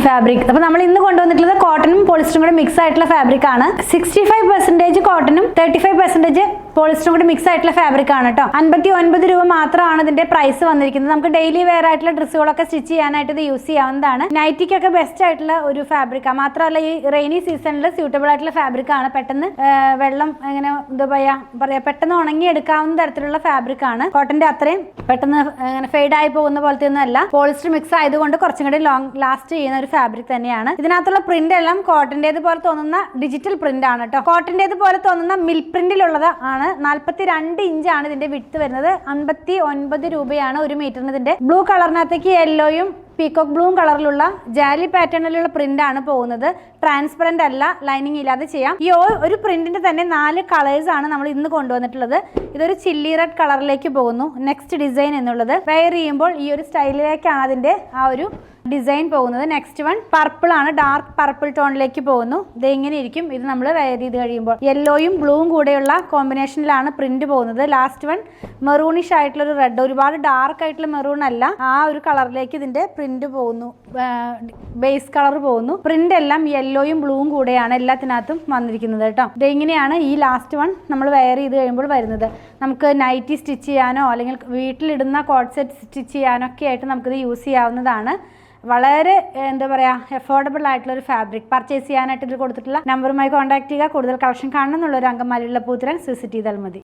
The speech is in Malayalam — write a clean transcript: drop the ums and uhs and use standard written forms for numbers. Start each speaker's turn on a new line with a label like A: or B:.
A: ഫാബ്രിക്. അപ്പോൾ നമ്മൾ ഇന്ന് കൊണ്ടുവന്നിട്ടുള്ളത് കോട്ടണും പോളിസ്റ്ററും കൂടെ മിക്സ് ആയിട്ടുള്ള ഫാബ്രിക് ആണ്. 65% കോട്ടണും 35% പോളിസ്റ്ററും കൂടി മിക്സ് ആയിട്ടുള്ള ഫാബ്രിക് ആണ് കേട്ടോ. 59 രൂപ മാത്രമാണ് ഇതിന്റെ പ്രൈസ് വന്നിരിക്കുന്നത്. നമുക്ക് ഡെയിലി വെയർ ആയിട്ടുള്ള ഡ്രസ്സുകളൊക്കെ സ്റ്റിച്ച് ചെയ്യാനായിട്ട് ഇത് യൂസ് ചെയ്യാവുന്നതാണ്. നൈറ്റിക്കൊക്കെ ബെസ്റ്റ് ആയിട്ടുള്ള ഒരു ഫാബ്രിക് ആണ്. മാത്രമല്ല ഈ റെയിനി സീസണിൽ സ്യൂട്ടബിൾ ആയിട്ടുള്ള ഫാബ്രിക് ആണ്. പെട്ടെന്ന് വെള്ളം എങ്ങനെ എന്താ പറയാ പെട്ടെന്ന് ഉണങ്ങി എടുക്കാവുന്ന തരത്തിലുള്ള ഫാബ്രിക് ആണ്. കോട്ടന്റെ അത്രയും പെട്ടെന്ന് അങ്ങനെ ഫെയ്ഡ് ആയി പോകുന്ന പോലത്തെ ഒന്നും അല്ല. പോളിസ്റ്റർ മിക്സ് ആയതുകൊണ്ട് കുറച്ചും കൂടി ലോങ് ലാസ്റ്റ് ചെയ്യുന്ന ഒരു ഫാബ്രിക് തന്നെയാണ്. ഇതിനകത്തുള്ള പ്രിന്റ് എല്ലാം കോട്ടന്റേത് പോലെ തോന്നുന്ന ഡിജിറ്റൽ പ്രിന്റ് ആണ് കേട്ടോ. കോട്ടന്റേത് പോലെ തോന്നുന്ന മിൽ പ്രിന്റിലുള്ളത് ആണ്. 42 ഇഞ്ചാണ് ഇതിന്റെ വിഡ്ത്ത് വരുന്നത്. 59 രൂപയാണ് ഒരു മീറ്ററിന്. ഇതിന്റെ ബ്ലൂ കളറിനകത്തേക്ക് യെല്ലോയും പീകോക്ക് ബ്ലൂ കളറിലുള്ള ജാലി പാറ്റേണിലുള്ള പ്രിന്റ് ആണ് പോകുന്നത്. ട്രാൻസ്പെറന്റ് അല്ല, ലൈനിങ് ഇല്ലാതെ ചെയ്യാം. ഈ ഒരു പ്രിന്റിന്റെ തന്നെ 4 കളേഴ്സ് ആണ് നമ്മൾ ഇന്ന് കൊണ്ടുവന്നിട്ടുള്ളത്. ഇതൊരു ചില്ലി റെഡ് കളറിലേക്ക് പോകുന്നു. നെക്സ്റ്റ് ഡിസൈൻ എന്നുള്ളത് വെയർ ചെയ്യുമ്പോൾ ഈ ഒരു സ്റ്റൈലിലേക്കാണ് അതിന്റെ ആ ഒരു ഡിസൈൻ പോകുന്നത്. നെക്സ്റ്റ് വൺ പർപ്പിൾ ആണ്, ഡാർക്ക് പർപ്പിൾ ടോണിലേക്ക് പോകുന്നു. ഇത് ഇങ്ങനെ ഇരിക്കും. ഇത് നമ്മൾ വെയർ ചെയ്ത് കഴിയുമ്പോൾ യെല്ലോയും ബ്ലൂവും കൂടെയുള്ള കോമ്പിനേഷനിലാണ് പ്രിന്റ് പോകുന്നത്. ലാസ്റ്റ് വൺ മെറൂണിഷ് ആയിട്ടുള്ള ഒരു റെഡ്, ഒരുപാട് ഡാർക്ക് ആയിട്ടുള്ള മെറൂൺ അല്ല, ആ ഒരു കളറിലേക്ക് ഇതിന്റെ പ്രിന്റ് പോകുന്നു, ബേസ് കളർ പോകുന്നു. പ്രിന്റ് എല്ലാം യെല്ലോയും ബ്ലൂവും കൂടെയാണ് എല്ലാത്തിനകത്തും വന്നിരിക്കുന്നത് കേട്ടോ. ഇത് ഇങ്ങനെയാണ് ഈ ലാസ്റ്റ് വൺ നമ്മൾ വെയർ ചെയ്ത് കഴിയുമ്പോൾ വരുന്നത്. നമുക്ക് നൈറ്റി സ്റ്റിച്ച് ചെയ്യാനോ അല്ലെങ്കിൽ വീട്ടിലിടുന്ന കോട്ട് സെറ്റ് സ്റ്റിച്ച് ചെയ്യാനോ ഒക്കെ ആയിട്ട് നമുക്കിത് യൂസ് ചെയ്യാവുന്നതാണ്. വളരെ എന്താ പറയുക അഫോർഡബിൾ ആയിട്ടുള്ള ഒരു ഫാബ്രിക്. പർച്ചേസ് ചെയ്യാനായിട്ട് ഇത് കൊടുത്തിട്ടുള്ള നമ്പറുമായി കോൺടാക്ട് ചെയ്യുക. കൂടുതൽ കളക്ഷൻ കാണണം എന്നുള്ളൊരു അങ്കമാലിയുള്ള പൂത്തിരൻ സിസിറ്റി തൽമതി.